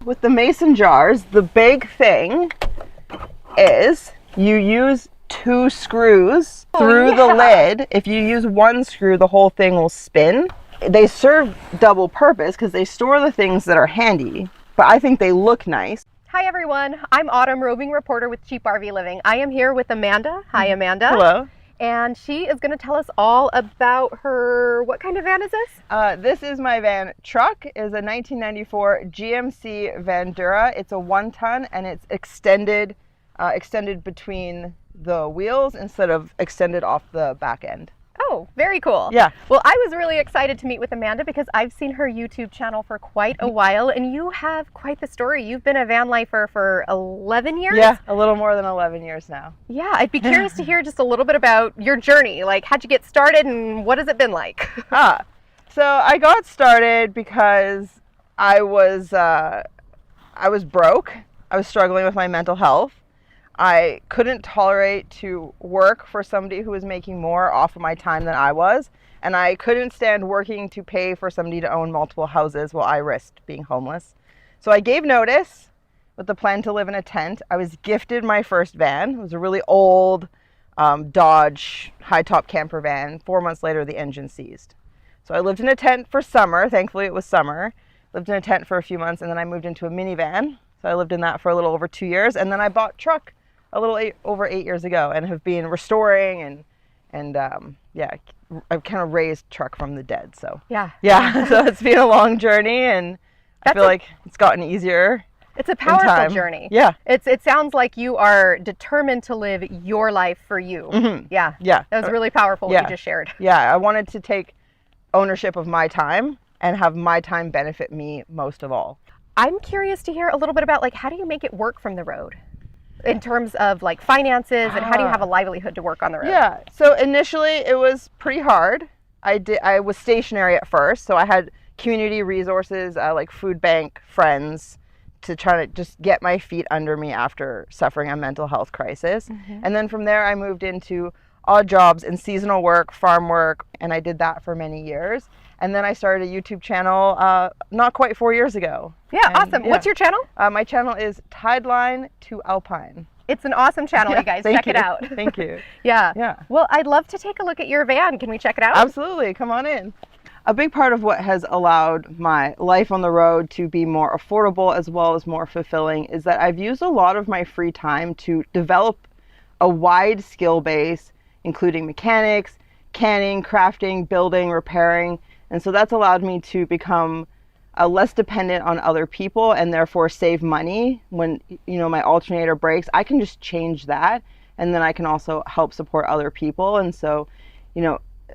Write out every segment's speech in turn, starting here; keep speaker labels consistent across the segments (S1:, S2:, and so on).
S1: with the mason jars, the big thing is you use 2 screws through the lid. If you use 1 screw, the whole thing will spin. They serve double purpose because they store the things that are handy, but I think they look nice.
S2: Hi everyone, I'm Autumn, roving reporter with CheapRVLiving. I am here with Amanda. Hi Amanda.
S1: Hello.
S2: And she is going to tell us all about her, what kind of van is this?
S1: This is my van truck. Is a 1994 GMC Vandura. It's a 1-ton and it's extended between the wheels instead of extended off the back end.
S2: Oh, very cool.
S1: Yeah.
S2: Well, I was really excited to meet with Amanda because I've seen her YouTube channel for quite a while, and you have quite the story. You've been a van lifer for 11 years?
S1: Yeah, a little more than 11 years now.
S2: Yeah, I'd be curious to hear just a little bit about your journey. Like, how'd you get started and what has it been like?
S1: So I got started because I was broke. I was struggling with my mental health. I couldn't tolerate to work for somebody who was making more off of my time than I was. And I couldn't stand working to pay for somebody to own multiple houses while I risked being homeless. So I gave notice with the plan to live in a tent. I was gifted my first van. It was a really old Dodge high-top camper van. 4 months later, the engine seized. So I lived in a tent for summer. Thankfully, it was summer. Lived in a tent for a few months, and then I moved into a minivan. So I lived in that for a little over 2 years, and then I bought a truck a little over 8 years ago, and have been restoring and I've kind of raised truck from the dead. So yeah. So it's been a long journey, and I feel like it's gotten easier.
S2: It's a powerful journey.
S1: Yeah.
S2: It sounds like you are determined to live your life for you.
S1: Mm-hmm.
S2: Yeah. That was really powerful what you just shared.
S1: Yeah, I wanted to take ownership of my time and have my time benefit me most of all.
S2: I'm curious to hear a little bit about, like, how do you make it work from the road in terms of like finances, and how do you have a livelihood to work on the road?
S1: Yeah, so initially it was pretty hard. I was stationary at first, so I had community resources like food bank friends to try to just get my feet under me after suffering a mental health crisis. Mm-hmm. And then from there I moved into odd jobs and seasonal work, farm work, and I did that for many years. And then I started a YouTube channel not quite 4 years ago.
S2: Yeah, awesome. Yeah. What's your channel?
S1: My channel is Tideline to Alpine.
S2: It's an awesome channel, you guys. Check it out.
S1: Thank you.
S2: Yeah. Well, I'd love to take a look at your van. Can we check it out?
S1: Absolutely. Come on in. A big part of what has allowed my life on the road to be more affordable as well as more fulfilling is that I've used a lot of my free time to develop a wide skill base, including mechanics, canning, crafting, building, repairing. And so that's allowed me to become less dependent on other people and therefore save money. When, my alternator breaks, I can just change that, and then I can also help support other people. And so,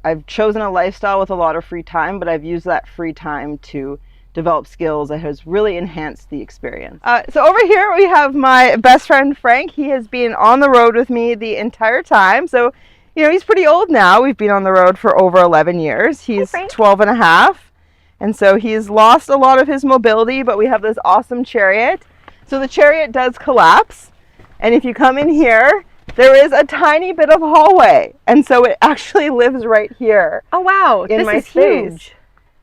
S1: I've chosen a lifestyle with a lot of free time, but I've used that free time to develop skills that has really enhanced the experience. So over here we have my best friend, Frank. He has been on the road with me the entire time. So he's pretty old now. We've been on the road for over 11 years. He's 12 and a half. And so he's lost a lot of his mobility, but we have this awesome chariot. So the chariot does collapse. And if you come in here, there is a tiny bit of hallway. And so it actually lives right here.
S2: Oh, wow.
S1: In my space.
S2: Huge.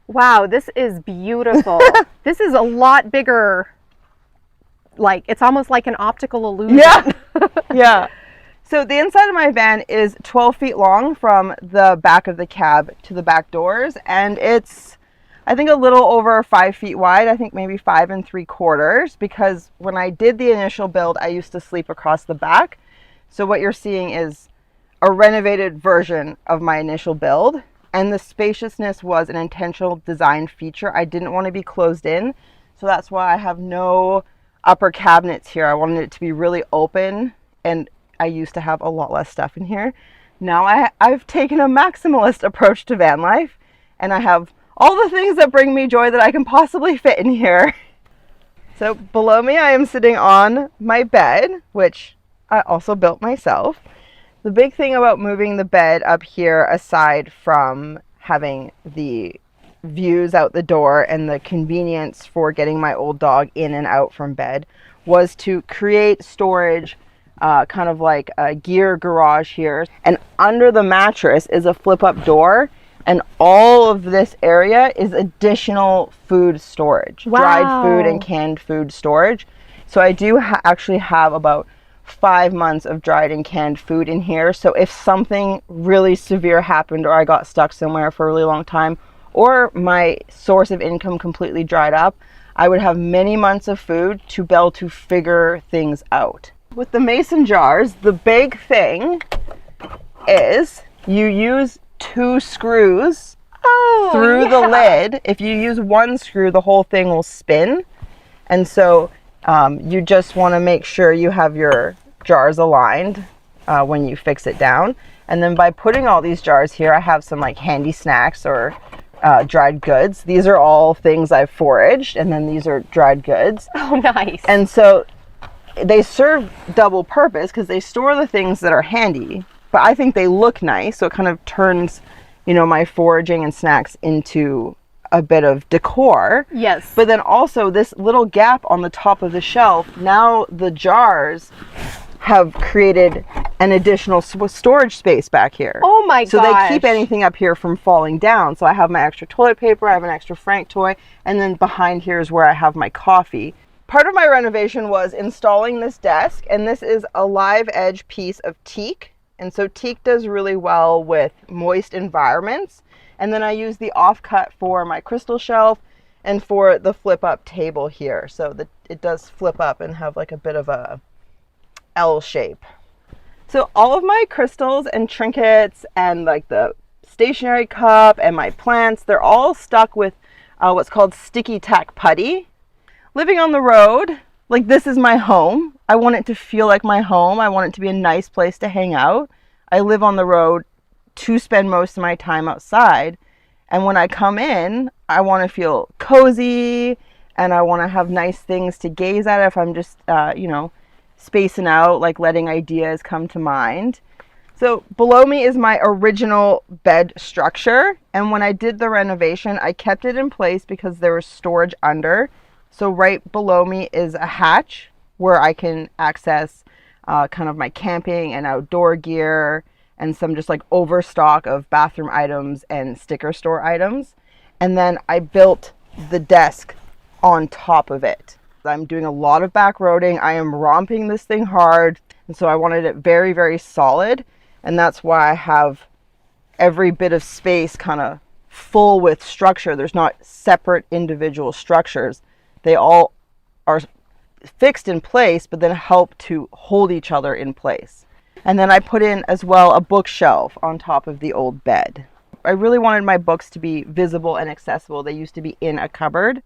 S2: Wow, this is beautiful. This is a lot bigger. Like, it's almost like an optical illusion.
S1: Yeah. So the inside of my van is 12 feet long from the back of the cab to the back doors, and it's, I think, a little over 5 feet wide. I think maybe 5 3/4, because when I did the initial build, I used to sleep across the back. So what you're seeing is a renovated version of my initial build, and the spaciousness was an intentional design feature. I didn't want to be closed in, so that's why I have no upper cabinets here. I wanted it to be really open, and I used to have a lot less stuff in here. Now I've taken a maximalist approach to van life, and I have all the things that bring me joy that I can possibly fit in here. So below me, I am sitting on my bed, which I also built myself. The big thing about moving the bed up here, aside from having the views out the door and the convenience for getting my old dog in and out from bed, was to create storage, kind of like a gear garage here. And under the mattress is a flip-up door, And all of this area is additional food storage, dried food and canned food storage. So I do actually have about 5 months of dried and canned food in here. So if something really severe happened, or I got stuck somewhere for a really long time, or my source of income completely dried up, I would have many months of food to be able to figure things out. With the mason jars, the big thing is you use 2 screws through the lid. If you use 1 screw, the whole thing will spin. And so you just want to make sure you have your jars aligned when you fix it down. And then by putting all these jars here, I have some like handy snacks or dried goods. These are all things I've foraged, and then these are dried goods.
S2: Oh, nice.
S1: And so they serve double purpose because they store the things that are handy, but I think they look nice, so it kind of turns, you know, my foraging and snacks into a bit of decor.
S2: Yes.
S1: But then also this little gap on the top of the shelf, now the jars have created an additional storage space back here.
S2: Oh my gosh.
S1: So they keep anything up here from falling down. So I have my extra toilet paper, I have an extra Frank toy, and then behind here is where I have my coffee. Part of my renovation was installing this desk, and this is a live edge piece of teak. And so teak does really well with moist environments. And then I use the offcut for my crystal shelf and for the flip up table here. So that it does flip up and have like a bit of a L shape. So all of my crystals and trinkets and like the stationery cup and my plants, they're all stuck with what's called sticky tack putty. Living on the road, like this is my home. I want it to feel like my home. I want it to be a nice place to hang out. I live on the road to spend most of my time outside. And when I come in, I want to feel cozy and I want to have nice things to gaze at if I'm just, you know, spacing out, like letting ideas come to mind. So below me is my original bed structure. And when I did the renovation, I kept it in place because there was storage under. So right below me is a hatch where I can access kind of my camping and outdoor gear and some just like overstock of bathroom items and sticker store items. And then I built the desk on top of it. I'm doing a lot of back roading. I am romping this thing hard. And so I wanted it very, very solid. And that's why I have every bit of space kind of full with structure. There's not separate individual structures. They all are fixed in place, but then help to hold each other in place. And then I put in as well a bookshelf on top of the old bed. I really wanted my books to be visible and accessible. They used to be in a cupboard.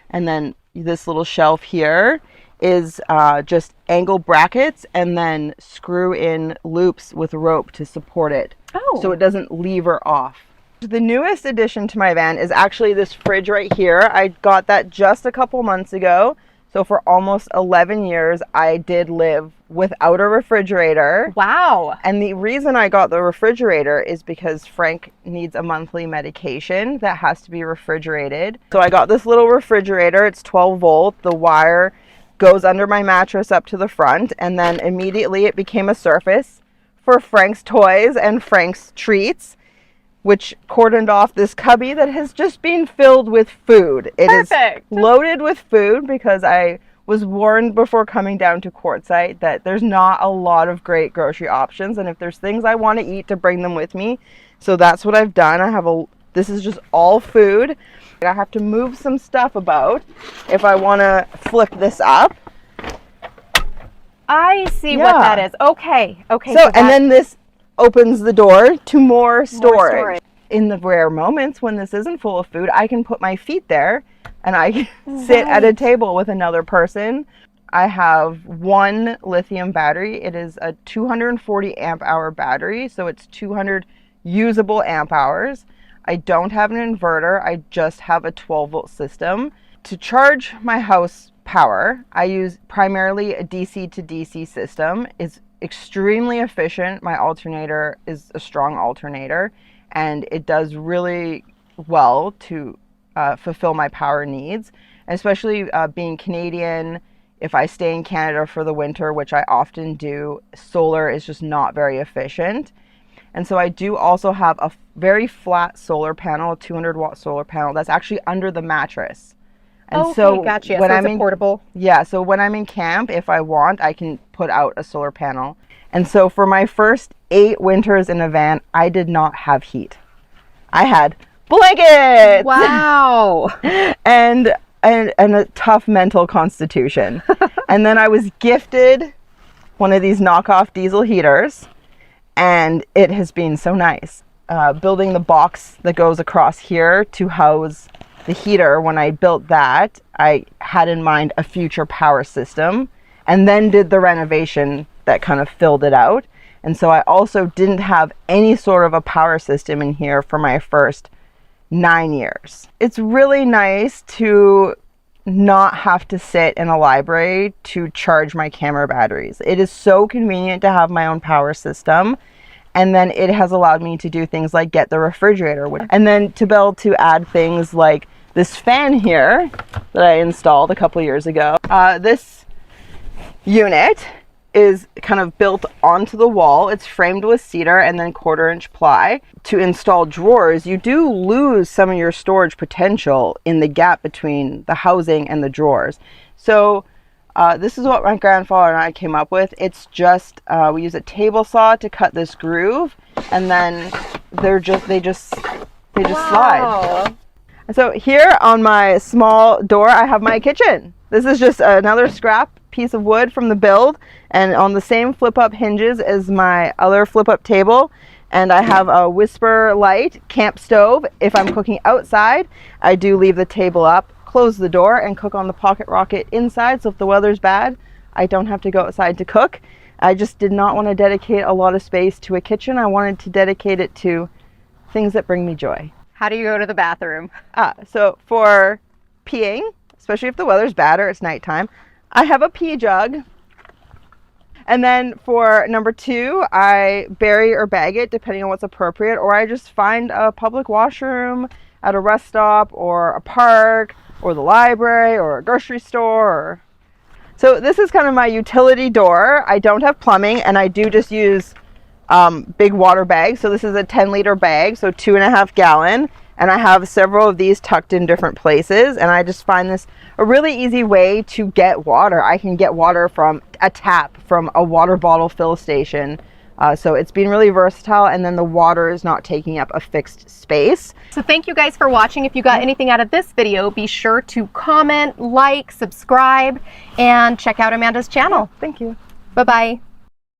S1: And then this little shelf here is just angle brackets and then screw in loops with rope to support it.
S2: Oh.
S1: So it doesn't lever off. The newest addition to my van is actually this fridge right here. I got that just a couple months ago. So for almost 11 years, I did live without a refrigerator.
S2: Wow.
S1: And the reason I got the refrigerator is because Frank needs a monthly medication that has to be refrigerated. So I got this little refrigerator. It's 12 volt. The wire goes under my mattress up to the front. And then immediately it became a surface for Frank's toys and Frank's treats, which cordoned off this cubby that has just been filled with food. It
S2: Perfect.
S1: is loaded with food because I was warned before coming down to Quartzsite that there's not a lot of great grocery options. And if there's things I want to eat, to bring them with me. So that's what I've done. This is just all food. I have to move some stuff about if I want to flip this up.
S2: I see what that is. Okay. Okay.
S1: So and then this opens the door to more storage. In the rare moments when this isn't full of food, I can put my feet there and I can sit at a table with another person. I have one lithium battery. It is a 240 amp hour battery, so it's 200 usable amp hours. I don't have an inverter. I just have a 12 volt system. To charge my house power, I use primarily a DC to DC system. It's extremely efficient. My alternator is a strong alternator, and it does really well to fulfill my power needs, especially being Canadian. If I stay in Canada for the winter, which I often do, solar is just not very efficient. And so I do also have a very flat solar panel, a 200-watt solar panel that's actually under the mattress. And
S2: okay,
S1: so
S2: gotcha.
S1: when
S2: So
S1: I'm
S2: it's a portable.
S1: yeah, so when I'm in camp, if I want, I can put out a solar panel. And so for my first 8 winters in a van, I did not have heat. I had blankets.
S2: Wow.
S1: and a tough mental constitution. And then I was gifted one of these knockoff diesel heaters, and it has been so nice. Building the box that goes across here to house the heater, when I built that, I had in mind a future power system, and then did the renovation that kind of filled it out. And so I also didn't have any sort of a power system in here for my first 9 years. It's really nice to not have to sit in a library to charge my camera batteries. It is so convenient to have my own power system. And then it has allowed me to do things like get the refrigerator. And then to be able to add things like this fan here that I installed a couple years ago. This unit is kind of built onto the wall. It's framed with cedar and then 1/4-inch ply. To install drawers, you do lose some of your storage potential in the gap between the housing and the drawers. So this is what my grandfather and I came up with. It's just, we use a table saw to cut this groove, and then they just slide. And so here on my small door, I have my kitchen. This is just another scrap piece of wood from the build, and on the same flip-up hinges as my other flip-up table. And I have a Whisper Light camp stove. If I'm cooking outside, I do leave the table up, close the door, and cook on the Pocket Rocket inside. So if the weather's bad, I don't have to go outside to cook. I just did not want to dedicate a lot of space to a kitchen. I wanted to dedicate it to things that bring me joy.
S2: How do you go to the bathroom?
S1: So for peeing, especially if the weather's bad or it's nighttime, I have a pee jug. And then for number 2, I bury or bag it depending on what's appropriate, or I just find a public washroom at a rest stop or a park or the library or a grocery store. So this is kind of my utility door. I don't have plumbing, and I do just use big water bags. So this is a 10-liter bag, so 2.5 gallon. And I have several of these tucked in different places, and I just find this a really easy way to get water. I can get water from a tap, from a water bottle fill station. So it's been really versatile, and then the water is not taking up a fixed space.
S2: So thank you guys for watching. If you got anything out of this video, be sure to comment, like, subscribe, and check out Amanda's channel.
S1: Thank you.
S2: Bye-bye.